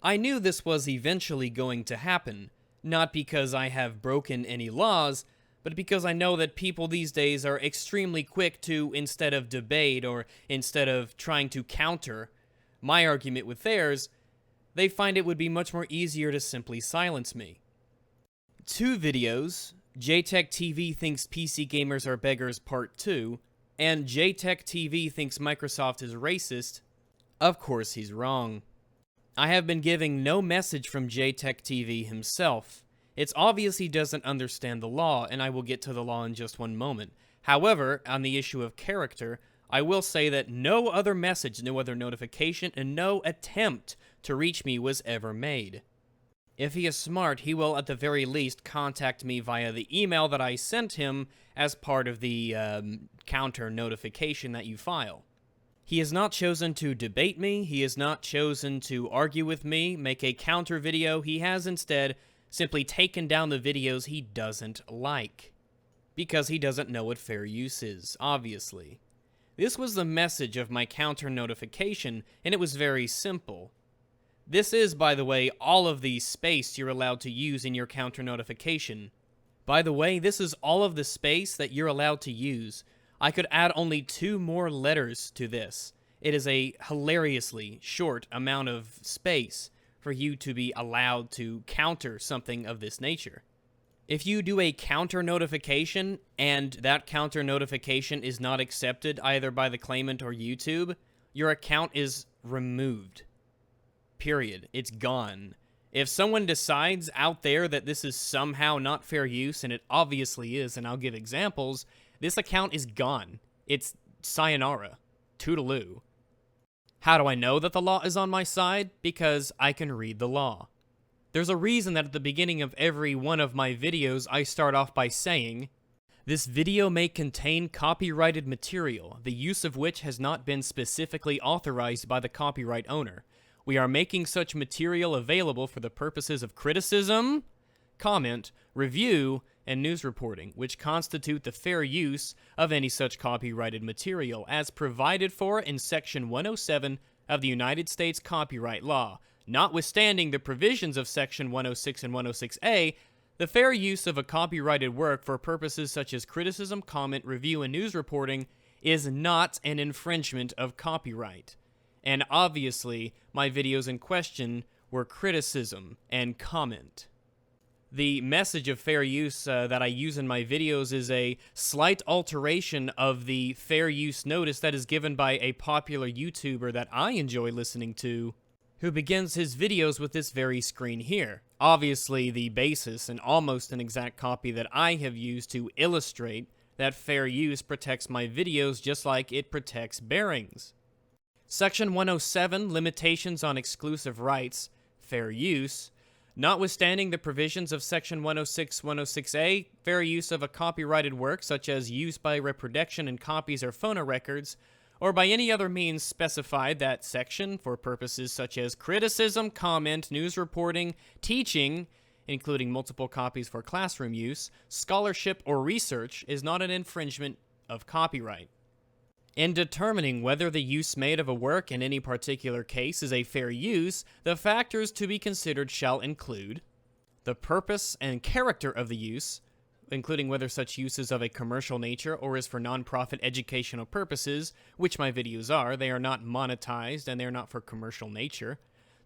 I knew this was eventually going to happen, not because I have broken any laws, but because I know that people these days are extremely quick to, instead of debate or instead of trying to counter my argument with theirs, they find it would be much more easier to simply silence me. 2 videos, JayTechTV thinks PC gamers are beggars part 2, and JayTechTV thinks Microsoft is racist. Of course he's wrong. I have been giving no message from JayTechTV himself. It's obvious he doesn't understand the law, and I will get to the law in just one moment. However, on the issue of character, I will say that no other message, no other notification, and no attempt to reach me was ever made. If he is smart, he will at the very least contact me via the email that I sent him as part of the counter notification that you file. He has not chosen to debate me, he has not chosen to argue with me, make a counter video. He has instead simply taken down the videos he doesn't like. Because he doesn't know what fair use is, obviously. This was the message of my counter notification, and it was very simple. This is, by the way, all of the space you're allowed to use in your counter notification. By the way, this is all of the space that you're allowed to use. I could add only 2 more letters to this. It is a hilariously short amount of space for you to be allowed to counter something of this nature. If you do a counter notification and that counter notification is not accepted either by the claimant or YouTube, your account is removed. Period. It's gone. If someone decides out there that this is somehow not fair use, and it obviously is, and I'll give examples, this account is gone. It's sayonara. Toodaloo. How do I know that the law is on my side? Because I can read the law. There's a reason that at the beginning of every one of my videos, I start off by saying, "This video may contain copyrighted material, the use of which has not been specifically authorized by the copyright owner. We are making such material available for the purposes of criticism, comment, review, and news reporting, which constitute the fair use of any such copyrighted material as provided for in Section 107 of the United States Copyright Law. Notwithstanding the provisions of Section 106 and 106A, the fair use of a copyrighted work for purposes such as criticism, comment, review, and news reporting is not an infringement of copyright." And obviously, my videos in question were criticism and comment. The message of fair use that I use in my videos is a slight alteration of the fair use notice that is given by a popular YouTuber that I enjoy listening to, who begins his videos with this very screen here. Obviously, the basis and almost an exact copy that I have used to illustrate that fair use protects my videos just like it protects bearings. Section 107, Limitations on Exclusive Rights, Fair Use. Notwithstanding the provisions of Section 106, 106A, fair use of a copyrighted work, such as use by reproduction in copies or phonorecords, or by any other means specified that section for purposes such as criticism, comment, news reporting, teaching, including multiple copies for classroom use, scholarship, or research, is not an infringement of copyright. In determining whether the use made of a work in any particular case is a fair use, the factors to be considered shall include the purpose and character of the use, including whether such use is of a commercial nature or is for non-profit educational purposes, which my videos are. They are not monetized and they are not for commercial nature.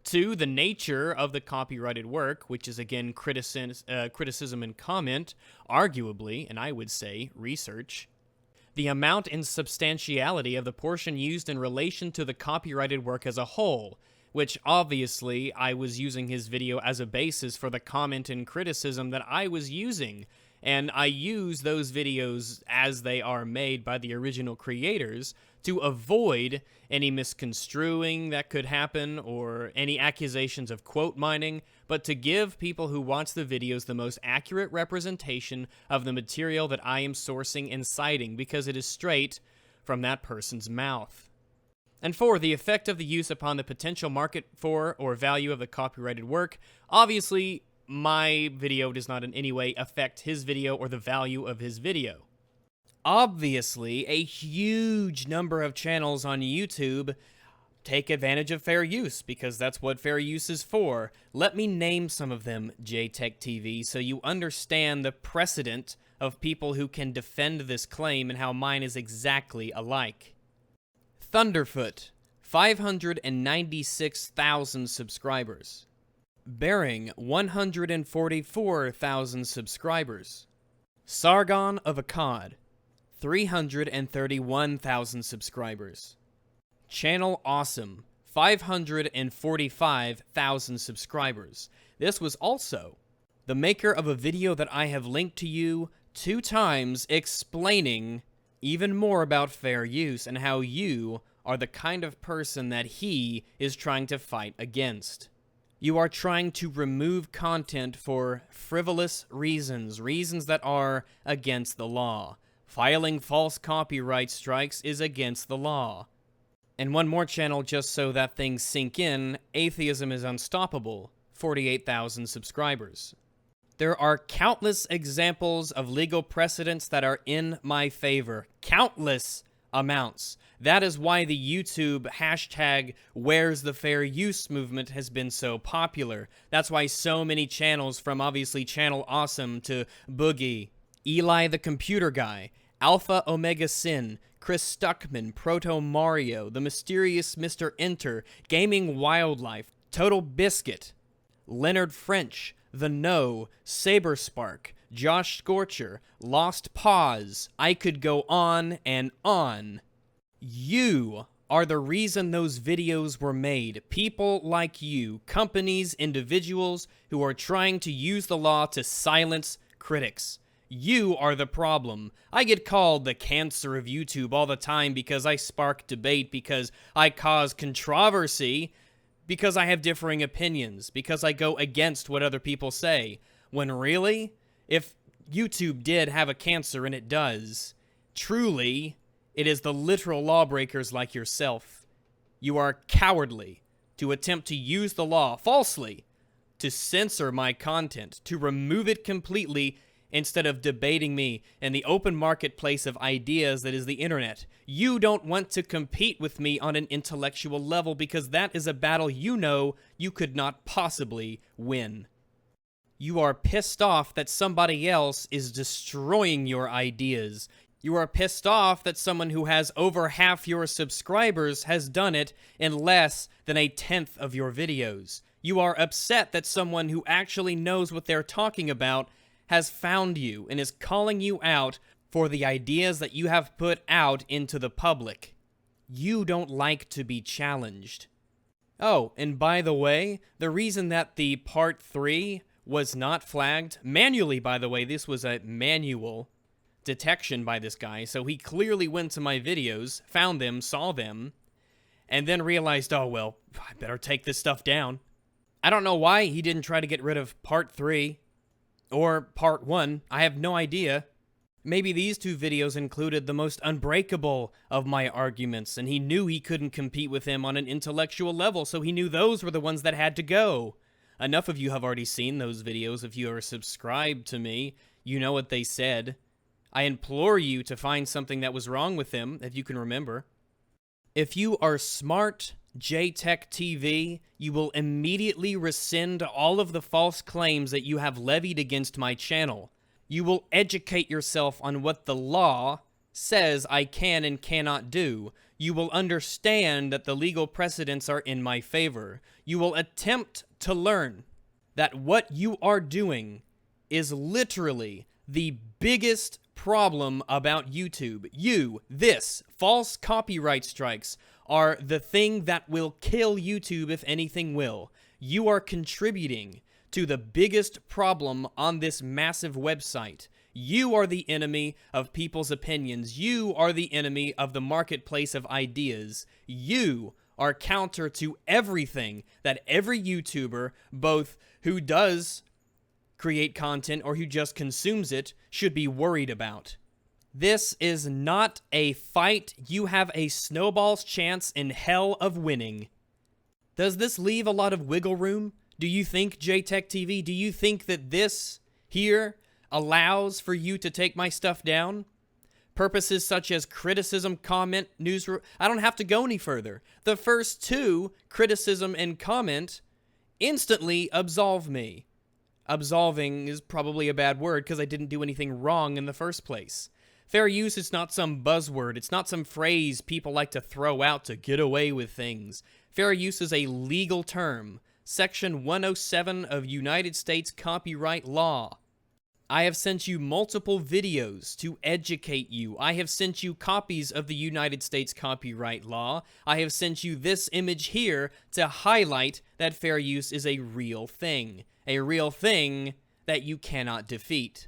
2, the nature of the copyrighted work, which is again criticism and comment, arguably, and I would say research. The amount and substantiality of the portion used in relation to the copyrighted work as a whole, which obviously I was using his video as a basis for the comment and criticism that I was using, and I use those videos as they are made by the original creators to avoid any misconstruing that could happen or any accusations of quote mining, but to give people who watch the videos the most accurate representation of the material that I am sourcing and citing, because it is straight from that person's mouth. And 4, the effect of the use upon the potential market for or value of the copyrighted work. Obviously, my video does not in any way affect his video or the value of his video. Obviously, a huge number of channels on YouTube take advantage of fair use, because that's what fair use is for. Let me name some of them, JayTechTV, so you understand the precedent of people who can defend this claim and how mine is exactly alike. Thunderfoot, 596,000 subscribers. Bearing, 144,000 subscribers. Sargon of Akkad, 331,000 subscribers. Channel Awesome, 545,000 subscribers. This was also the maker of a video that I have linked to you 2 times explaining even more about fair use and how you are the kind of person that he is trying to fight against. You are trying to remove content for frivolous reasons, reasons that are against the law. Filing false copyright strikes is against the law. And one more channel just so that things sink in, Atheism is Unstoppable, 48,000 subscribers. There are countless examples of legal precedents that are in my favor. Countless amounts. That is why the YouTube hashtag Where's the Fair Use movement has been so popular. That's why so many channels, from obviously Channel Awesome to Boogie, Eli the Computer Guy, Alpha Omega Sin, Chris Stuckman, Proto Mario, The Mysterious Mr. Enter, Gaming Wildlife, Total Biscuit, Leonard French, The No, Saberspark, Josh Scorcher, Lost Pause, I could go on and on. You are the reason those videos were made. People like you, companies, individuals who are trying to use the law to silence critics. You are the problem. I get called the cancer of YouTube all the time because I spark debate, because I cause controversy, because I have differing opinions, because I go against what other people say. When really, if YouTube did have a cancer, and it does, truly, it is the literal lawbreakers like yourself. You are cowardly to attempt to use the law falsely to censor my content, to remove it completely instead of debating me in the open marketplace of ideas that is the internet. You don't want to compete with me on an intellectual level because that is a battle you know you could not possibly win. You are pissed off that somebody else is destroying your ideas. You are pissed off that someone who has over half your subscribers has done it in less than 1/10 of your videos. You are upset that someone who actually knows what they're talking about has found you and is calling you out for the ideas that you have put out into the public. You don't like to be challenged. Oh, and by the way, the reason that the part 3 was not flagged, manually by the way, this was a manual detection by this guy, so he clearly went to my videos, found them, saw them, and then realized, oh well, I better take this stuff down. I don't know why he didn't try to get rid of part 3 or part 1. I have no idea. Maybe these 2 videos included the most unbreakable of my arguments, and he knew he couldn't compete with him on an intellectual level, so he knew those were the ones that had to go. Enough of you have already seen those videos. If you are subscribed to me, you know what they said. I implore you to find something that was wrong with him, if you can remember. If you are smart, JayTechTV, you will immediately rescind all of the false claims that you have levied against my channel. You will educate yourself on what the law says I can and cannot do. You will understand that the legal precedents are in my favor. You will attempt to learn that what you are doing is literally the biggest problem about YouTube. This, false copyright strikes, are the thing that will kill YouTube if anything will. You are contributing to the biggest problem on this massive website. You are the enemy of people's opinions. You are the enemy of the marketplace of ideas. You are counter to everything that every YouTuber, both who does create content or who just consumes it, should be worried about. This is not a fight you have a snowball's chance in hell of winning. Does this leave a lot of wiggle room? Do you think, JayTechTV, do you think that this here allows for you to take my stuff down? Purposes such as criticism, comment, I don't have to go any further. The first two, criticism and comment, instantly absolve me. Absolving is probably a bad word because I didn't do anything wrong in the first place. Fair use is not some buzzword. It's not some phrase people like to throw out to get away with things. Fair use is a legal term. Section 107 of United States copyright law. I have sent you multiple videos to educate you. I have sent you copies of the United States copyright law. I have sent you this image here to highlight that fair use is a real thing that you cannot defeat.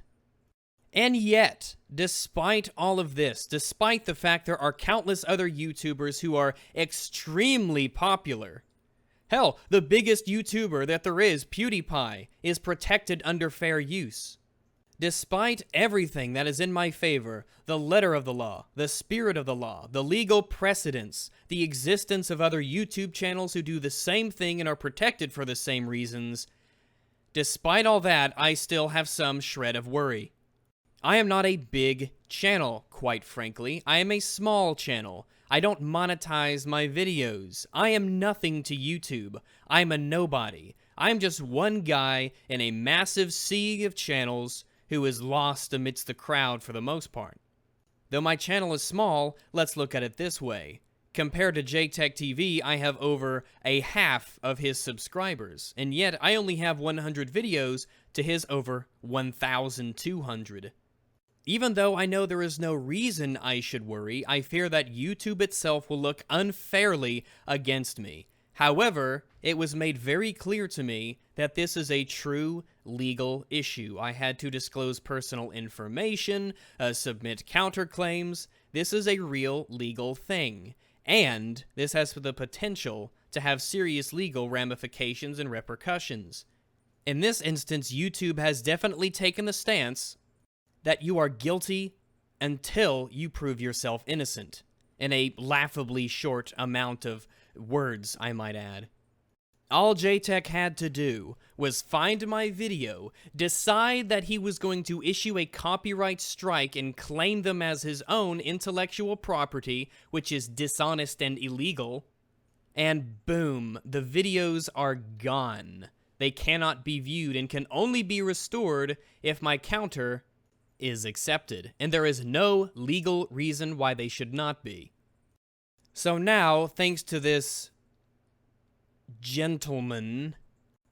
And yet, despite all of this, despite the fact there are countless other YouTubers who are extremely popular, hell, the biggest YouTuber that there is, PewDiePie, is protected under fair use. Despite everything that is in my favor, the letter of the law, the spirit of the law, the legal precedents, the existence of other YouTube channels who do the same thing and are protected for the same reasons, despite all that, I still have some shred of worry. I am not a big channel, quite frankly. I am a small channel. I don't monetize my videos. I am nothing to YouTube. I'm a nobody. I'm just one guy in a massive sea of channels who is lost amidst the crowd for the most part. Though my channel is small, let's look at it this way. Compared to JayTechTV, I have over a half of his subscribers, and yet I only have 100 videos to his over 1,200. Even though I know there is no reason I should worry, I fear that YouTube itself will look unfairly against me. However, it was made very clear to me that this is a true legal issue. I had to disclose personal information, submit counterclaims. This is a real legal thing. And this has the potential to have serious legal ramifications and repercussions. In this instance, YouTube has definitely taken the stance that you are guilty until you prove yourself innocent, in a laughably short amount of words, I might add. All JayTech had to do was find my video, decide that he was going to issue a copyright strike and claim them as his own intellectual property, which is dishonest and illegal, and boom, the videos are gone. They cannot be viewed and can only be restored if my counter is accepted, and there is no legal reason why they should not be. So now, thanks to this gentleman,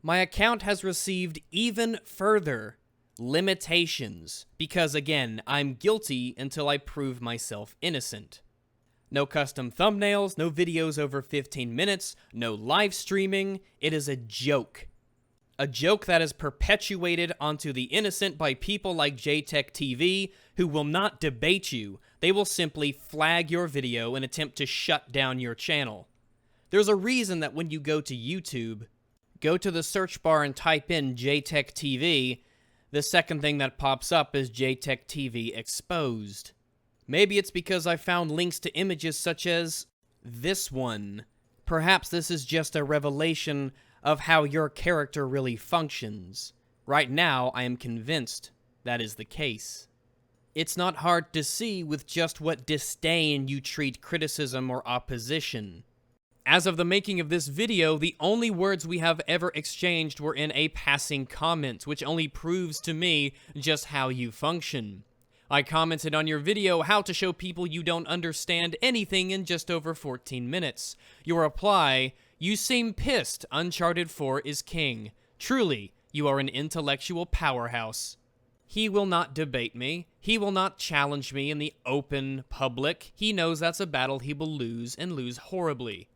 my account has received even further limitations, because again, I'm guilty until I prove myself innocent. No custom thumbnails, no videos over 15 minutes, no live streaming. It is a joke. A joke that is perpetuated onto the innocent by people like JayTechTV, who will not debate you. They will simply flag your video and attempt to shut down your channel. There's a reason that when you go to YouTube, go to the search bar and type in JayTechTV, the second thing that pops up is JayTechTV Exposed. Maybe it's because I found links to images such as this one. Perhaps this is just a revelation of how your character really functions. Right now, I am convinced that is the case. It's not hard to see with just what disdain you treat criticism or opposition. As of the making of this video, the only words we have ever exchanged were in a passing comment, which only proves to me just how you function. I commented on your video how to show people you don't understand anything in just over 14 minutes. Your reply, "You seem pissed, Uncharted 4 is king. Truly, you are an intellectual powerhouse." He will not debate me. He will not challenge me in the open public. He knows that's a battle he will lose, and lose horribly.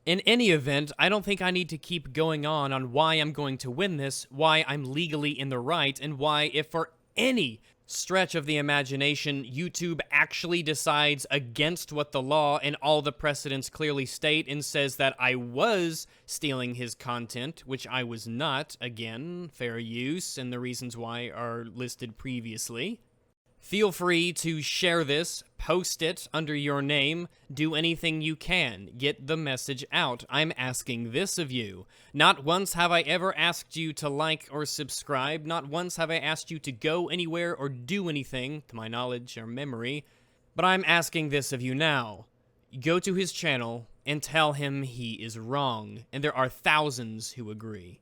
In any event, I don't think I need to keep going on why I'm going to win this, why I'm legally in the right, and why, if for any stretch of the imagination, YouTube actually decides against what the law and all the precedents clearly state and says that I was stealing his content, which I was not, again, fair use, and the reasons why are listed previously. Feel free to share this, post it under your name, do anything you can, get the message out. I'm asking this of you. Not once have I ever asked you to like or subscribe, not once have I asked you to go anywhere or do anything, to my knowledge or memory, But I'm asking this of you now. Go to his channel and tell him he is wrong, and there are thousands who agree.